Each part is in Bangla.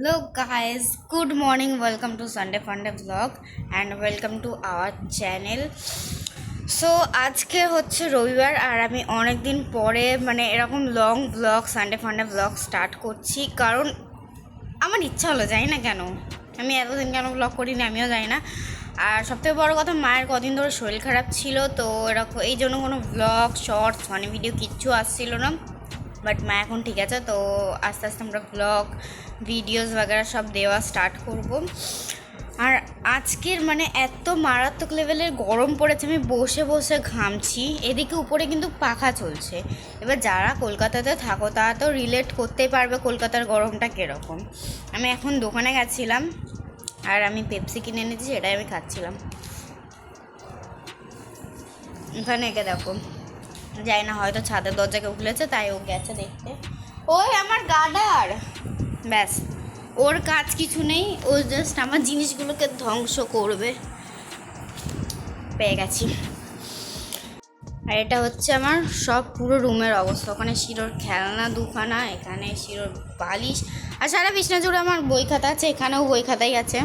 Hello guys, good morning. Welcome to Sunday Funday vlog and welcome to our channel. So আজকে হচ্ছে রবিবার আর আমি অনেক দিন পরে এরকম লং ব্লগ সানডে ফান্ডে ব্লগ স্টার্ট করছি, কারণ আমার ইচ্ছা হলো, জানি না কেন আমি এতদিন কেন ব্লগ করিনি, আমিও জানি না। আর সবথেকে বড় কথা, মায়ের কদিন ধরে শরীর খারাপ ছিল, তো এরকম এই জন্য কোনো ব্লগ শর্টস ভিডিও কিচ্ছু আসছিল না। বাট মা এখন ঠিক আছে, তো আস্তে আস্তে আমরা ব্লগ ভিডিওস वगैरह সব দেওয়া স্টার্ট করব। আর আজকের এত মারাত্মক লেভেলের গরম পড়েছে, আমি বসে বসে ঘামছি। এদিকে উপরে কিন্তু পাখা চলছে। এবার যারা কলকাতাতে থাকো তারা তো রিলেট করতেই পারবে কলকাতার গরমটা কীরকম। আমি এখন দোকানে গেছিলাম আর আমি পেপসি কিনে এনেছি, সেটাই আমি খাচ্ছিলাম। এখানে একে দেখো, যাই না, হয়তো ছাদের দরজাকে উঠলেছে তাই ও গেছে দেখতে। ওই আমার গার্ডার, ব্যাস ওর কাজ কিছু নেই, ও জাস্ট আমার জিনিসগুলোকে ধ্বংস করবে। পেয়ে গেছি। আর এটা হচ্ছে আমার সব পুরো রুমের অবস্থা। ওখানে শিরোর খেলনা দুখানা, এখানে শিরোর বালিশ, আর সারা বিছনা জুড়ে আমার বই খাতা আছে, এখানেও বই খাতাই আছে।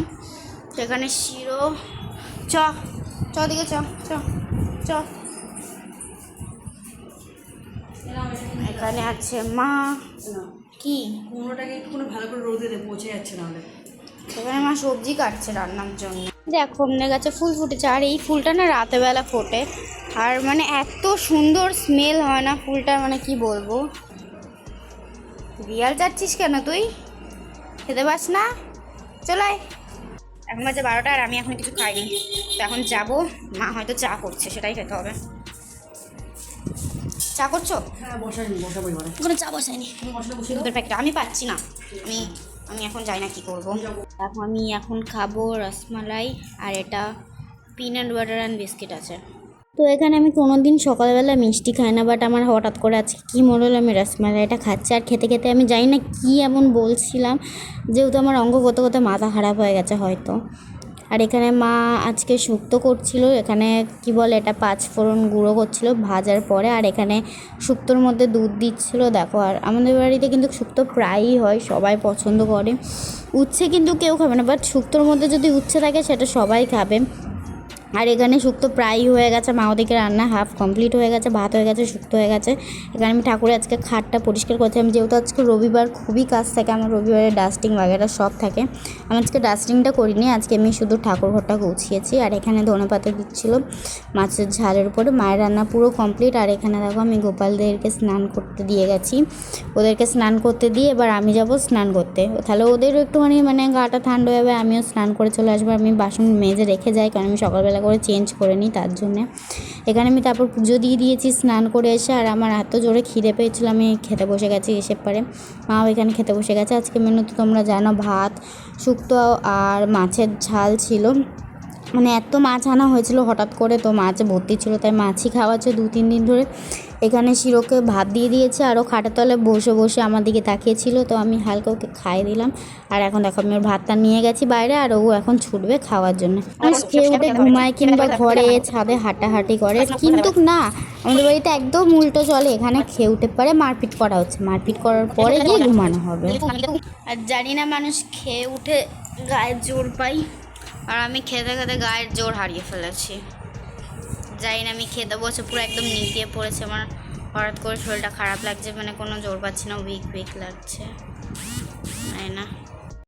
সেখানে শিরো চ দিকে চ চ চ এখানে আছে মা। কি কুমড়োটাকে একটু ভালো করে রোদে দে, পচে যাচ্ছে না হলে। এখানে মা সবজি কাটছে রান্নার জন্য। দেখো অমনে গাছে ফুল ফুটেছে, আর এই ফুলটা না রাতেবেলা ফোটে, আর এত সুন্দর স্মেল হয় না ফুলটা, কি বলবো। বিয়াল যাচ্ছিস কেন তুই? খেতে পাস না? চলাই। এখন বাজে 12টা আর আমি এখন কিছু খাইনি, তো এখন যাবো। মা হয়তো চা করছে, সেটাই খেতে হবে। চা করছো? হ্যাঁ, বসাবো এবারে। কোনো চা বসাইনি, দুধের প্যাকেট আমি পাচ্ছি না। আমি এখন যাই না, কি করবো। এখন আমি খাবো রসমালাই, আর এটা পিনাট বাটার অ্যান্ড বিস্কিট আছে। তো এখানে আমি কোনো দিন সকালবেলা মিষ্টি খাই না, বাট আমার হঠাৎ করে আজকে কী মনে হলো আমি রসমালাইটা খাচ্ছি। আর খেতে খেতে আমি জানি না কী এমন বলছিলাম, যেহেতু আমার অঙ্ক করতে করতে মাথা খারাপ হয়ে গেছে হয়তো। আর এখানে মা আজকে শুক্তো করছিল, এখানে কি বলে এটা 5 ফোড়ন গুঁড়ো করছিল ভাজার পরে, আর এখানে শুক্তোর মধ্যে দুধ দিচ্ছিল। দেখো, আর আমাদের বাড়িতে কিন্তু শুক্তো প্রায়ই হয়, সবাই পছন্দ করে। উচ্ছে কিন্তু কেউ খাবে না, বাট শুক্তোর মধ্যে যদি উচ্ছে থাকে সেটা সবাই খাবে। আর এখানে শুক্তো প্রায়ই হয়ে গেছে, মা ওদিকে রান্না হাফ কমপ্লিট হয়ে গেছে, ভাত হয়ে গেছে, শুক্তো হয়ে গেছে। এখানে আমি ঠাকুরের আজকে খাটটা পরিষ্কার করছিলাম, যেহেতু আজকে রবিবার খুবই কাজ থাকে আমার, রবিবারে ডাস্টিং वगैरह সব থাকে। আমি আজকে ডাস্টিংটা করিনি, আজকে আমি শুধু ঠাকুর ঘরটা গুছিয়েছি। আর এখানে ধনেপাতা দিচ্ছিল মাছের ঝালের উপরে। মায়ের রান্না পুরো কমপ্লিট। আর এখানে দেখো আমি গোপালদেরকে স্নান করতে দিয়ে গেছি, ওদেরকে স্নান করতে দিয়ে এবার আমি যাব স্নান করতে। তাহলে ওদেরও একটুখানি গাটা ঠান্ডা হয়ে যাবে, আমিও স্নান করে চলে আসবো। আমি বাসন মেজে রেখে যাই, কারণ আমি সকালবেলা করে চেঞ্জ করে নিই, তার জন্যে। এখানে আমি তারপর পুজো দিয়ে দিয়েছি স্নান করে এসে। আর আমার এত জোরে খিদে পেয়েছিল, আমি খেতে বসে গেছি এসে পারে। মাও এখানে খেতে বসে গেছে। আজকে মেনু তো তোমরা জানো, ভাত, শুক্তো আর মাছের ঝাল ছিল। এত মাছ আনা হয়েছিল হঠাৎ করে, তো মাছ ভর্তি ছিল, তাই মাছই খাওয়াচ্ছে 2-3 দিন ধরে। এখানে শিরোকে ভাত দিয়ে দিয়েছে, আরও খাটের তলে বসে বসে আমার দিকে তাকিয়েছিল, তো আমি হালকা ওকে খাইয়ে দিলাম। আর এখন দেখো আমি ওর ভাতটা নিয়ে গেছি বাইরে, আর ও এখন ছুটবে খাওয়ার জন্য। খেয়ে উঠে ঘুমায় কিংবা ঘরে ছাদে হাঁটাহাঁটি করে, কিন্তু না, আমাদের বাড়িতে একদম উল্টো চলে। এখানে খেয়ে উঠে পারে মারপিট করা হচ্ছে, মারপিট করার পরে গিয়ে ঘুমানো হবে। আর জানি না মানুষ খেয়ে উঠে গায়ের জোর পাই, আর আমি খেতে খেতে গায়ের জোর হারিয়ে ফেলেছি। জানি না, আমি খেতে বসে পুরো একদম নিভিয়ে পড়েছে। আমার হঠাৎ করে শরীরটা খারাপ লাগছে, কোনো জোর পাচ্ছি না, উইক লাগছে, জানি না।